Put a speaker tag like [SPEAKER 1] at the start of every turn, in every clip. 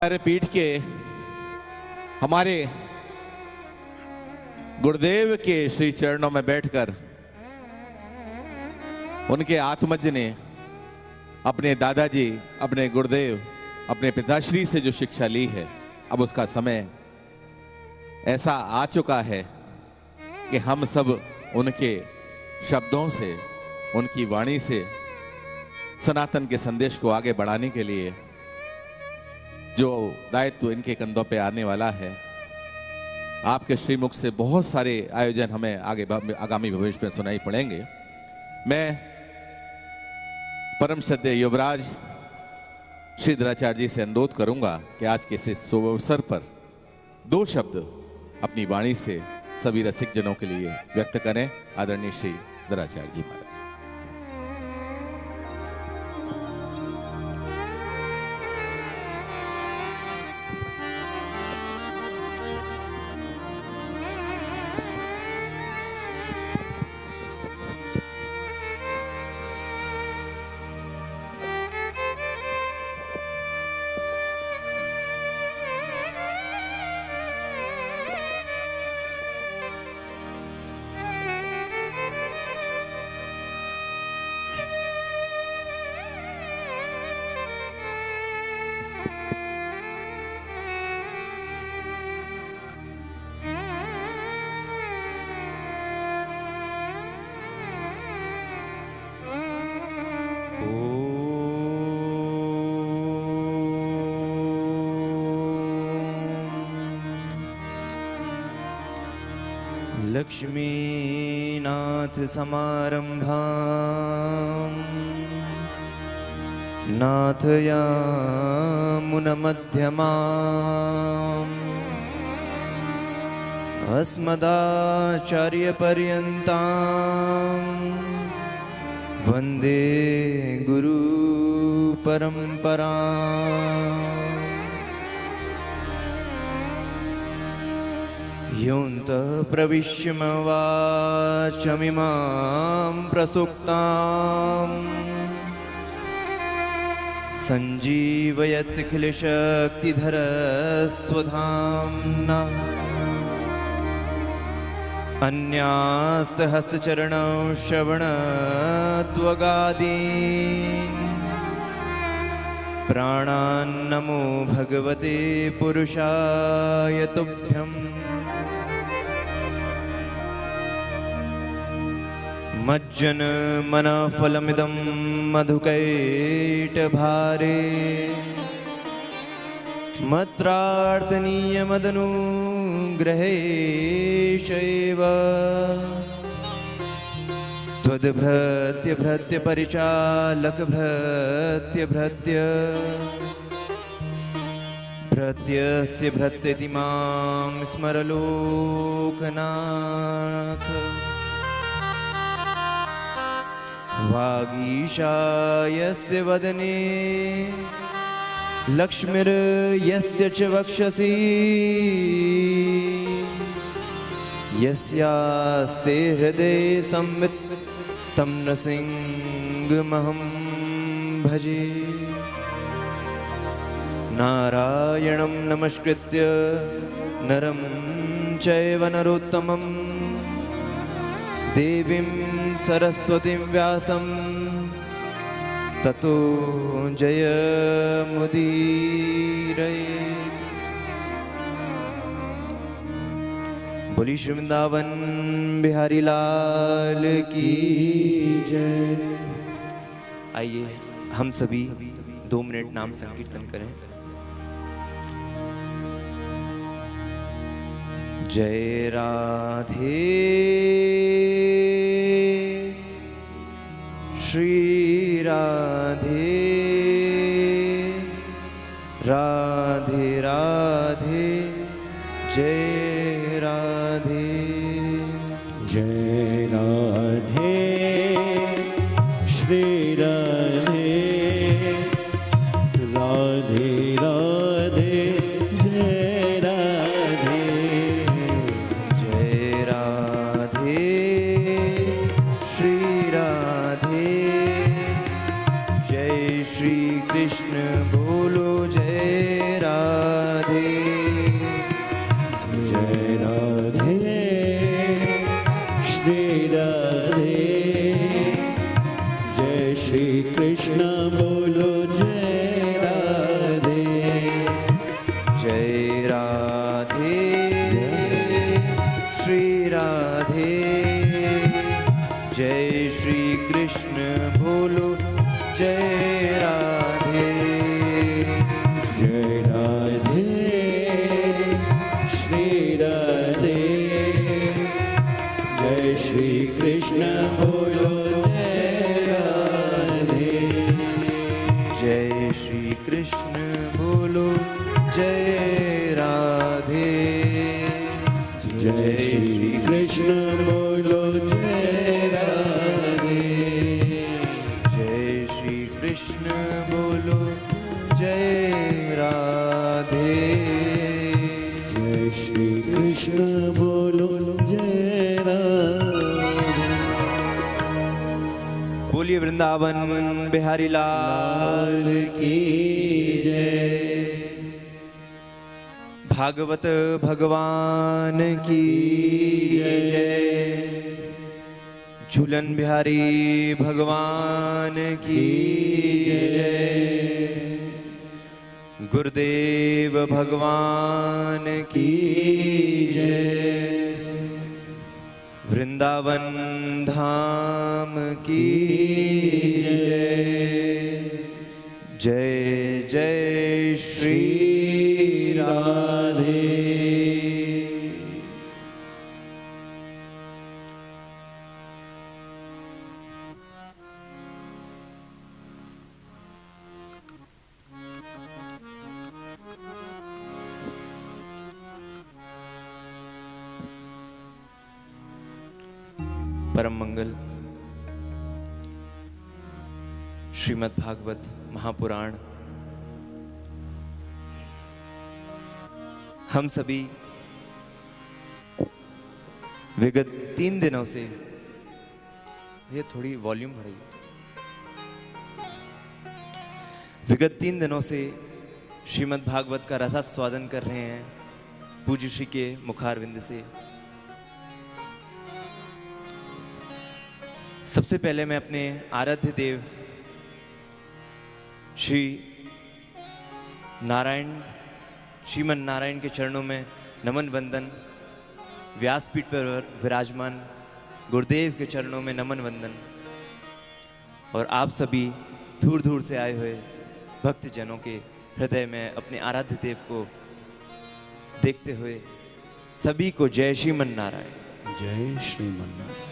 [SPEAKER 1] हमारे पीठ के हमारे गुरुदेव के श्री चरणों में बैठकर उनके आत्मज ने अपने दादाजी, अपने गुरुदेव, अपने पिताश्री से जो शिक्षा ली है, अब उसका समय ऐसा आ चुका है कि हम सब उनके शब्दों से, उनकी वाणी से सनातन के संदेश को आगे बढ़ाने के लिए जो दायित्व इनके कंधों पे आने वाला है, आपके श्रीमुख से बहुत सारे आयोजन हमें आगामी भविष्य में सुनाई पड़ेंगे। मैं परम श्रद्धेय युवराज श्री द्रोणाचार्य जी से अनुरोध करूंगा कि आज के इस शुभ अवसर पर 2 शब्द अपनी वाणी से सभी रसिक जनों के लिए व्यक्त करें। आदरणीय श्री द्रोणाचार्य जी महाराज।
[SPEAKER 2] लक्ष्मीनाथ समारंभां नाथयामुनमध्यमाम् अस्मदाचार्यपर्यन्तां वन्दे गुरुपरम्पराम्। योऽन्तः प्रविश्य वाचमिमां प्रसुप्ताम् सञ्जीवयत्यखिलशक्तिधरस्वधाम्ना अन्यास्तहस्तचरणौ श्रवणत्वगादीन् प्राणान्नमो भगवते पुरुषाय तुभ्यम्। मज्जन मनफलमिदं मधुकैटभारे मत्रार्तनीयमदनुग्रहेशैव त्वद्भृत्यभृत्यपरिचालकभृत्यभृत्य भृत्यस्य भृत्यति मां स्मरलोकनाथ। वागीशायस्य वदने लक्ष्मीर्यस्य च वक्षसि यस्यास्ते हृदये संवित् तं नृसिंहमहं भजे। नारायणं नमस्कृत्य नरं चैव नरोत्तमं देवीं सरस्वतीं व्यासं ततो जयमुदीरयेत्। बोली श्री वृंदावन बिहारी लाल की जय। आइए हम सभी 2 मिनट नाम संकीर्तन करें। जय राधे श्री राधे राधे राधे जय राधे।
[SPEAKER 3] जय राधे श्री राधे राधे राधे जय राधे।
[SPEAKER 2] जय राधे श्री राधे जय श्री कृष्ण बोलो जय राधे।
[SPEAKER 3] राधे श्री राधे जय श्री कृष्ण बोलो जय राधे
[SPEAKER 2] जय श्री कृष्ण बोलो जय राधे
[SPEAKER 3] जय श्री कृष्ण बोलो जय राधे
[SPEAKER 2] जय श्री कृष्ण बोलो जय राधे
[SPEAKER 3] जय श्री कृष्ण बोलो जय राधे
[SPEAKER 2] बोलिए वृंदावन बिहारी लाल
[SPEAKER 3] की जय
[SPEAKER 2] भागवत भगवान की जय झूलन बिहारी भगवान की जय गुरुदेव भगवान की जय वृंदावन धाम की जय जय जय श्री
[SPEAKER 3] राधे
[SPEAKER 2] परम मंगल श्रीमद् भागवत महापुराण हम सभी विगत 3 दिनों से, ये थोड़ी वॉल्यूम बढ़ाइए, विगत 3 दिनों से श्रीमद् भागवत का रसास्वादन कर रहे हैं पूज्य श्री के मुखारविंद से। सबसे पहले मैं अपने आराध्य देव श्री नारायण श्रीमन नारायण के चरणों में नमन वंदन, व्यासपीठ पर विराजमान गुरुदेव के चरणों में नमन वंदन, और आप सभी दूर दूर से आए हुए भक्तजनों के हृदय में अपने आराध्य देव को देखते हुए सभी को जय श्रीमन नारायण।
[SPEAKER 3] जय श्रीमन नारायण।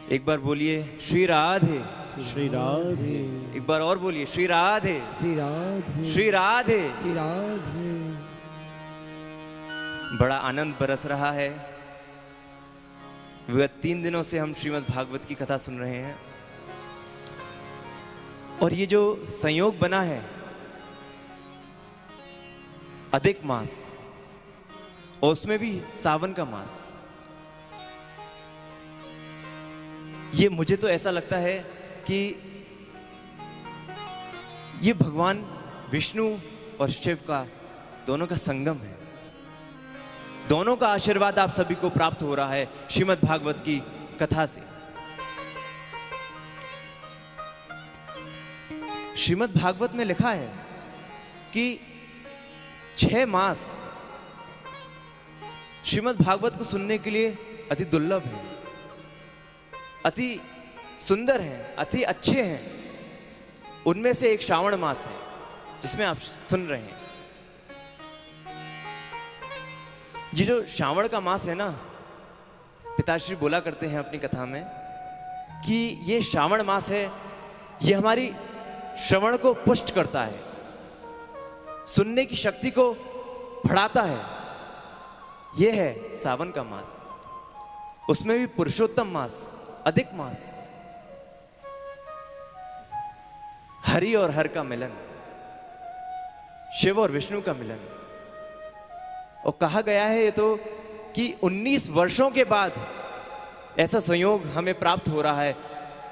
[SPEAKER 2] एक बार बोलिए श्री राधे
[SPEAKER 3] श्री राधे।
[SPEAKER 2] एक बार और बोलिए श्री राधे
[SPEAKER 4] श्री राधे
[SPEAKER 2] श्री राधे।
[SPEAKER 4] श्री राधे।
[SPEAKER 2] बड़ा आनंद बरस रहा है। विगत 3 दिनों से हम श्रीमद् भागवत की कथा सुन रहे हैं, और ये जो संयोग बना है अधिक मास, और उसमें भी सावन का मास, ये मुझे तो ऐसा लगता है कि ये भगवान विष्णु और शिव का दोनों का संगम है। दोनों का आशीर्वाद आप सभी को प्राप्त हो रहा है श्रीमद् भागवत की कथा से। श्रीमद् भागवत में लिखा है कि 6 मास श्रीमद् भागवत को सुनने के लिए अति दुर्लभ है, अति सुंदर हैं, अति अच्छे हैं। उनमें से एक श्रावण मास है जिसमें आप सुन रहे हैं। ये जो श्रावण का मास है ना, पिताश्री बोला करते हैं अपनी कथा में कि ये श्रावण मास है, ये हमारी श्रवण को पुष्ट करता है, सुनने की शक्ति को बढ़ाता है। ये है सावन का मास, उसमें भी पुरुषोत्तम मास, अधिक मास, हरि और हर का मिलन, शिव और विष्णु का मिलन। और कहा गया है ये तो कि 19 वर्षों के बाद ऐसा संयोग हमें प्राप्त हो रहा है।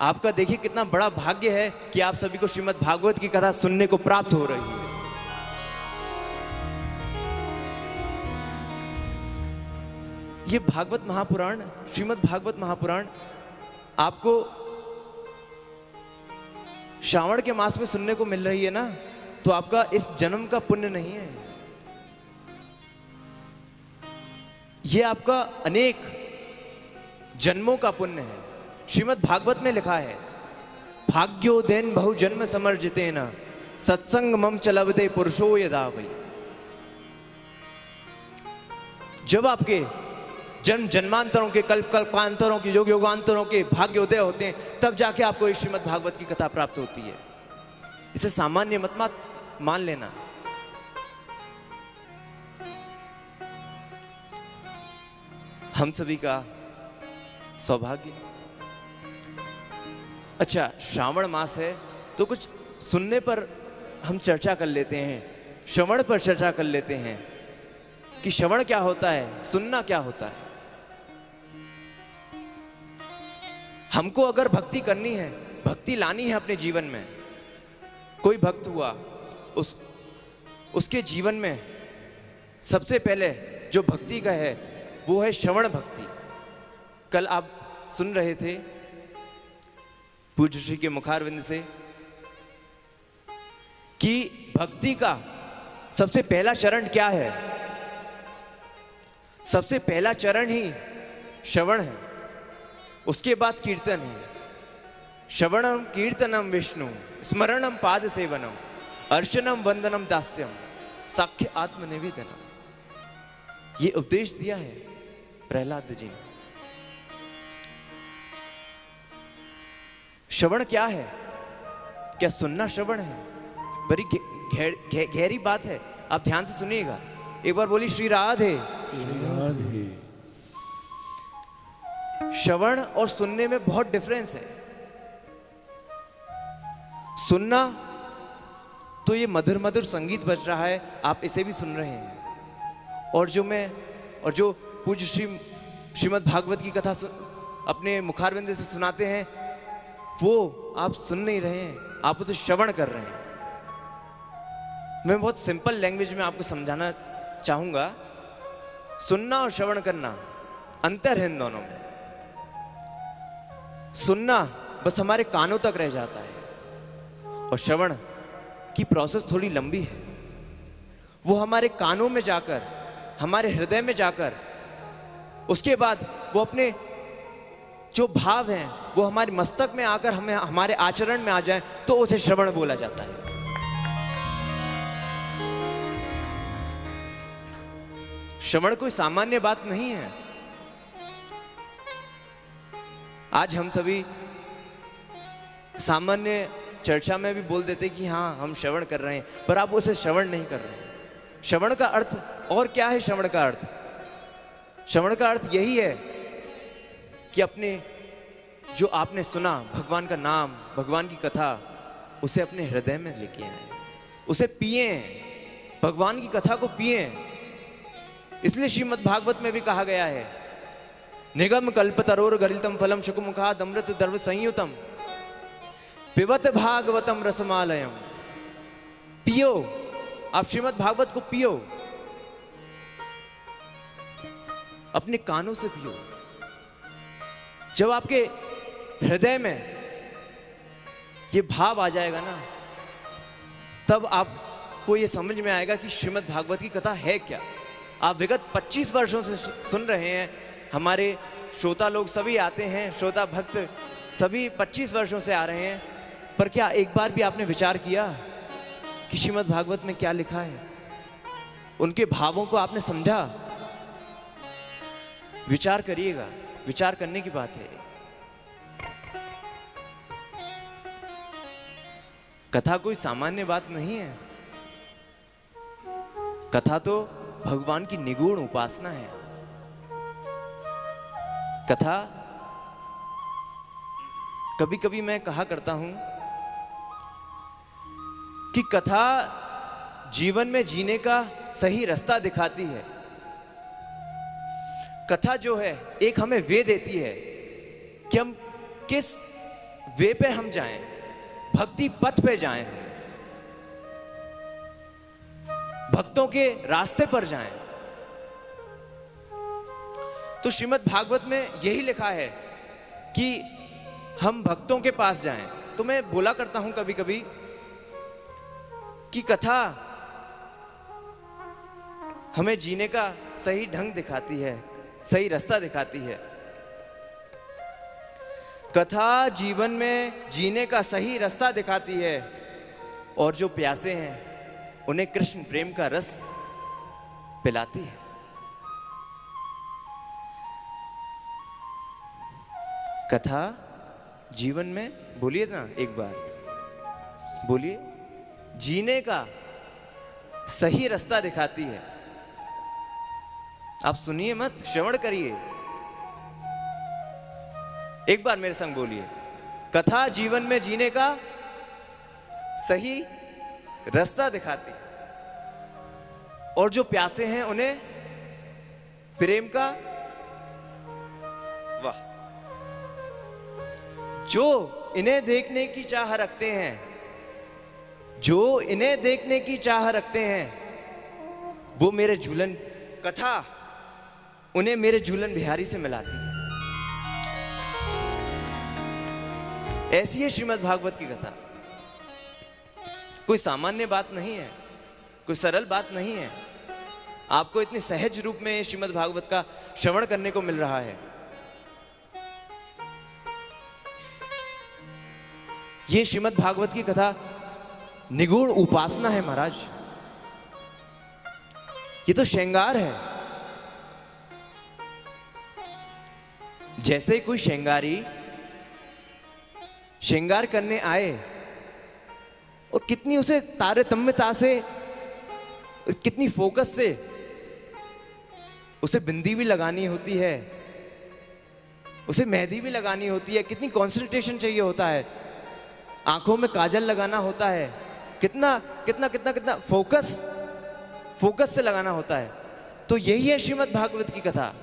[SPEAKER 2] आपका देखिए कितना बड़ा भाग्य है कि आप सभी को श्रीमद् भागवत की कथा सुनने को प्राप्त हो रही है। ये भागवत महापुराण, श्रीमद् भागवत महापुराण आपको श्रावण के मास में सुनने को मिल रही है ना, तो आपका इस जन्म का पुण्य नहीं है, ये आपका अनेक जन्मों का पुण्य है। श्रीमद् भागवत में लिखा है, भाग्योदेन बहुजन्म समर्जितेन सत्संग मम चलवते पुरुषो यदा वै। जब आपके जन्म जन्मांतरों के, कल्प कल्पांतरों के, योग योगांतरों के भाग्योदय होते हैं, तब जाके आपको इस श्रीमद् भागवत की कथा प्राप्त होती है। इसे सामान्य मत मान लेना। हम सभी का सौभाग्य। अच्छा, श्रावण मास है तो कुछ सुनने पर हम चर्चा कर लेते हैं, श्रवण पर चर्चा कर लेते हैं कि श्रवण क्या होता है, सुनना क्या होता है। हमको अगर भक्ति करनी है, भक्ति लानी है अपने जीवन में, कोई भक्त हुआ, उसके जीवन में सबसे पहले जो भक्ति का है वो है श्रवण भक्ति। कल आप सुन रहे थे पूज्य श्री के मुखारविंद से कि भक्ति का सबसे पहला चरण क्या है। सबसे पहला चरण ही श्रवण है, उसके बाद कीर्तन है। श्रवणम कीर्तनम विष्णु स्मरणम पाद सेवनम अर्चनम वंदनम दास्यम साख्य आत्मनिवेदनम। ये उपदेश दिया है प्रहलाद जी ने। श्रवण क्या है? क्या सुनना श्रवण है? बड़ी गहरी बात है, आप ध्यान से सुनिएगा। एक बार बोली श्री राधे।
[SPEAKER 3] श्री राधे।
[SPEAKER 2] श्रवण और सुनने में बहुत डिफरेंस है। सुनना तो ये मधुर मधुर संगीत बज रहा है, आप इसे भी सुन रहे हैं, और जो पूज्य श्रीमद् भागवत की कथा अपने मुखारविंद से सुनाते हैं वो आप सुन नहीं रहे हैं, आप उसे श्रवण कर रहे हैं। मैं बहुत सिंपल लैंग्वेज में आपको समझाना चाहूंगा। सुनना और श्रवण करना अंतर है इन दोनों में। सुनना बस हमारे कानों तक रह जाता है, और श्रवण की प्रोसेस थोड़ी लंबी है। वो हमारे कानों में जाकर, हमारे हृदय में जाकर, उसके बाद वो अपने जो भाव हैं वो हमारे मस्तक में आकर हमें हमारे आचरण में आ जाए तो उसे श्रवण बोला जाता है। श्रवण कोई सामान्य बात नहीं है। आज हम सभी सामान्य चर्चा में भी बोल देते कि हाँ हम श्रवण कर रहे हैं, पर आप उसे श्रवण नहीं कर रहे हैं। श्रवण का अर्थ और क्या है? श्रवण का अर्थ, श्रवण का अर्थ यही है कि अपने जो आपने सुना भगवान का नाम, भगवान की कथा, उसे अपने हृदय में लेके आए, उसे पिए, भगवान की कथा को पिए। इसलिए श्रीमद् भागवत में भी कहा गया है, निगम कल्पतरोर गलितम फलम शुकमुखाद अमृत द्रव संयुतम पिबत भागवतम रसमालयम। पियो, आप श्रीमद् भागवत को पियो, अपने कानों से पियो। जब आपके हृदय में ये भाव आ जाएगा ना, तब आपको ये समझ में आएगा कि श्रीमद् भागवत की कथा है क्या। आप विगत 25 वर्षों से सुन रहे हैं, हमारे श्रोता लोग सभी आते हैं, श्रोता भक्त सभी 25 वर्षों से आ रहे हैं, पर क्या एक बार भी आपने विचार किया कि श्रीमद् भागवत में क्या लिखा है? उनके भावों को आपने समझा? विचार करिएगा, विचार करने की बात है। कथा कोई सामान्य बात नहीं है। कथा तो भगवान की निगूढ़ उपासना है। कथा, कभी कभी मैं कहा करता हूं कि कथा जीवन में जीने का सही रास्ता दिखाती है। कथा जो है एक हमें वे देती है कि हम किस वे पे हम जाएं, भक्ति पथ पे जाएं, भक्तों के रास्ते पर जाएं। तो श्रीमद् भागवत में यही लिखा है कि हम भक्तों के पास जाएं। तो मैं बोला करता हूं कभी कभी कि कथा हमें जीने का सही ढंग दिखाती है, सही रास्ता दिखाती है। कथा जीवन में जीने का सही रास्ता दिखाती है। और जो प्यासे हैं उन्हें कृष्ण प्रेम का रस पिलाती है। कथा जीवन में, बोलिए ना एक बार, बोलिए, जीने का सही रास्ता दिखाती है। आप सुनिए मत, श्रवण करिए। एक बार मेरे संग बोलिए, कथा जीवन में जीने का सही रास्ता दिखाती है और जो प्यासे हैं उन्हें प्रेम का, वाह, जो इन्हें देखने की चाह रखते हैं, जो इन्हें देखने की चाह रखते हैं, वो मेरे झूलन, कथा उन्हें मेरे झूलन बिहारी से मिलाती है। ऐसी है श्रीमद् भागवत की कथा। कोई सामान्य बात नहीं है, कोई सरल बात नहीं है। आपको इतने सहज रूप में श्रीमद् भागवत का श्रवण करने को मिल रहा है। ये श्रीमद् भागवत की कथा निगूढ़ उपासना है महाराज। ये तो श्रृंगार है। जैसे कोई श्रृंगारी श्रृंगार करने आए और कितनी उसे तारतम्यता से, कितनी फोकस से उसे बिंदी भी लगानी होती है, उसे मेहंदी भी लगानी होती है, कितनी कंसंट्रेशन चाहिए होता है, आंखों में काजल लगाना होता है, कितना कितना कितना कितना फोकस से लगाना होता है। तो यही है श्रीमद् भागवत की कथा,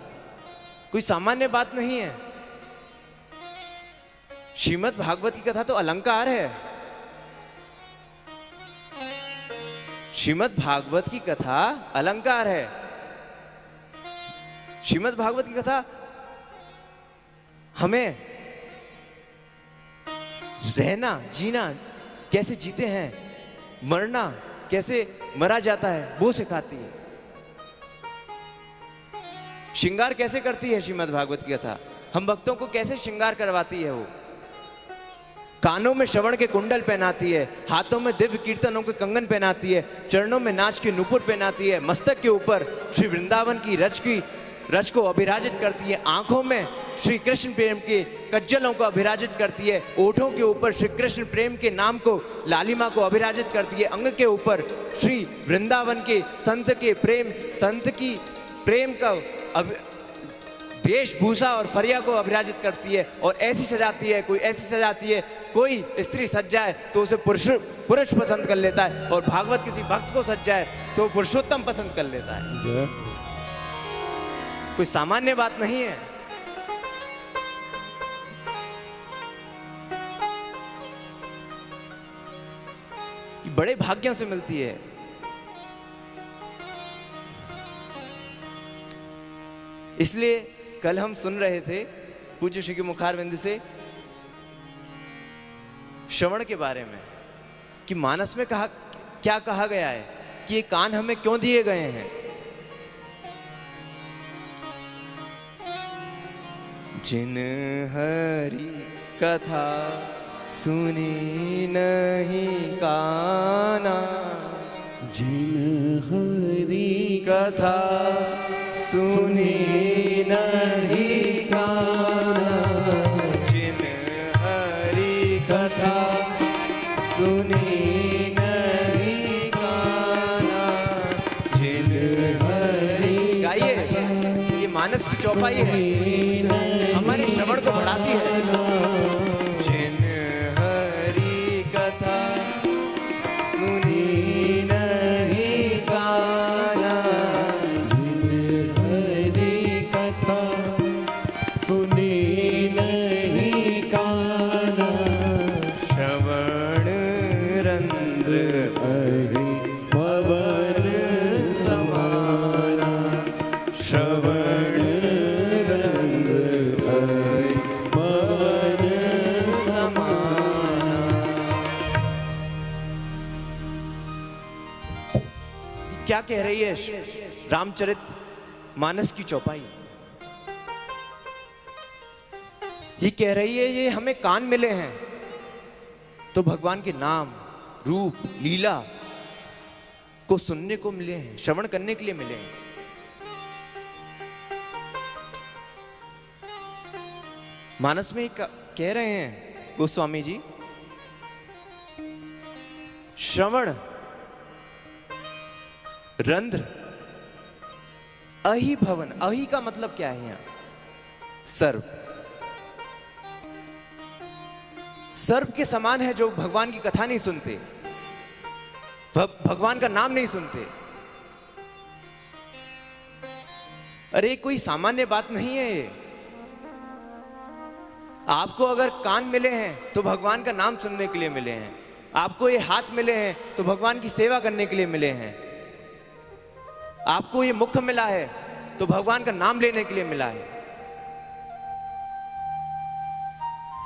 [SPEAKER 2] कोई सामान्य बात नहीं है। श्रीमद् भागवत की कथा तो अलंकार है। श्रीमद् भागवत की कथा अलंकार है। श्रीमद् भागवत की कथा हमें रहना, जीना कैसे जीते हैं, मरना कैसे मरा जाता है, वो सिखाती है। श्रृंगार कैसे करती है श्रीमद् भागवत की कथा, हम भक्तों को कैसे श्रृंगार करवाती है। वो कानों में श्रवण के कुंडल पहनाती है, हाथों में दिव्य कीर्तनों के कंगन पहनाती है, चरणों में नाच के नूपुर पहनाती है, मस्तक के ऊपर श्री वृंदावन की रच को अभिराजित करती है, आंखों में श्री कृष्ण प्रेम के कज्जलों को अभिराजित करती है, ओठों के ऊपर श्री कृष्ण प्रेम के नाम को, लालिमा को अभिराजित करती है, अंग के ऊपर श्री वृंदावन के संत की प्रेम का वेशभूषा और फरिया को अभिराजित करती है। और ऐसी सजाती है, कोई ऐसी सजाती है, कोई स्त्री सज जाए तो उसे पुरुष पसंद कर लेता है, और भागवत किसी भक्त को सज जाए तो पुरुषोत्तम पसंद कर लेता है। कोई सामान्य बात नहीं है। बड़े भाग्यों से मिलती है। इसलिए कल हम सुन रहे थे पूज्य श्री के मुखारविंद से श्रवण के बारे में कि मानस में क्या कहा गया है, कि ये कान हमें क्यों दिए गए हैं। जिन हरि कथा सुनी नहीं काना,
[SPEAKER 3] जिन हरि
[SPEAKER 2] कथा सुनी नहीं काना, जिन हरि कथा सुनी नहीं काना, जिन हरि, गाइए, ये मानस की चौपाई है, हमारे श्रवण को बढ़ाती है। जिन हरि कथा सुनी नहीं काना,
[SPEAKER 3] जिन हरि कथा सुनी नहीं काना,
[SPEAKER 2] श्रवण रंध्र
[SPEAKER 3] हरि पवन
[SPEAKER 2] समाना, श्रवण रंध्र
[SPEAKER 3] हरि पवन
[SPEAKER 2] समाना। क्या कह रही है रामचरित मानस की चौपाई? ये कह रही है ये हमें कान मिले हैं तो भगवान के नाम, रूप, लीला को सुनने को मिले हैं, श्रवण करने के लिए मिले हैं। मानस में कह रहे हैं गोस्वामी जी, श्रवण रंध्र अहि भवन। अहि का मतलब क्या है यहां? सर्व। सर्व के समान है जो भगवान की कथा नहीं सुनते, भगवान का नाम नहीं सुनते। अरे कोई सामान्य बात नहीं है ये। आपको अगर कान मिले हैं तो भगवान का नाम सुनने के लिए मिले हैं, आपको ये हाथ मिले हैं तो भगवान की सेवा करने के लिए मिले हैं, आपको ये मुख मिला है तो भगवान का नाम लेने के लिए मिला है।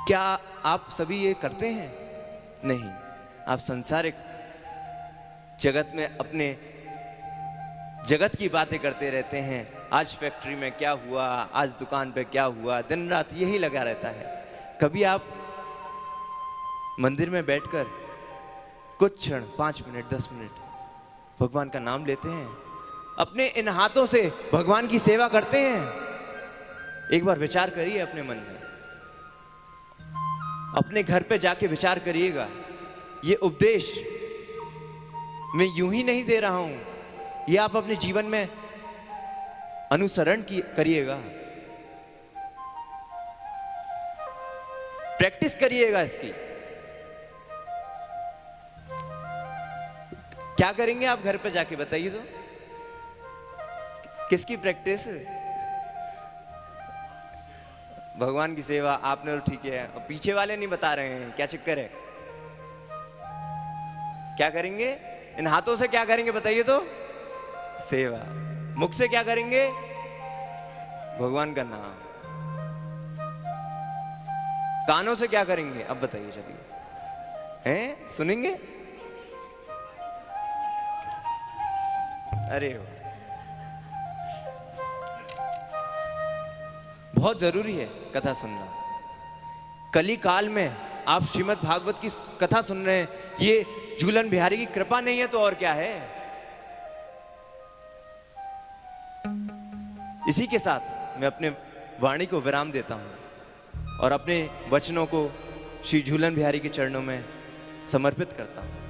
[SPEAKER 2] क्या आप सभी ये करते हैं? नहीं। आप संसारिक जगत में अपने जगत की बातें करते रहते हैं। आज फैक्ट्री में क्या हुआ, आज दुकान पे क्या हुआ, दिन रात यही लगा रहता है। कभी आप मंदिर में बैठकर कुछ क्षण, 5 मिनट 10 मिनट भगवान का नाम लेते हैं? अपने इन हाथों से भगवान की सेवा करते हैं? एक बार विचार करिए अपने मन में, अपने घर पे जाके विचार करिएगा। ये उपदेश मैं यूं ही नहीं दे रहा हूं, ये आप अपने जीवन में अनुसरण करिएगा, प्रैक्टिस करिएगा इसकी। क्या करेंगे आप घर पे जाके, बताइए तो? किसकी प्रैक्टिस? भगवान की सेवा। आपने तो ठीक है, और पीछे वाले नहीं बता रहे हैं, क्या चक्कर है? क्या करेंगे इन हाथों से? क्या करेंगे बताइए तो? सेवा। मुख से क्या करेंगे? भगवान का नाम। कानों से क्या करेंगे? अब बताइए, चलिए। हैं? सुनेंगे? अरे बहुत जरूरी है कथा सुनना। कली काल में आप श्रीमद् भागवत की कथा सुन रहे हैं, ये झूलन बिहारी की कृपा नहीं है तो और क्या है? इसी के साथ मैं अपने वाणी को विराम देता हूं और अपने वचनों को श्री झूलन बिहारी के चरणों में समर्पित करता हूं।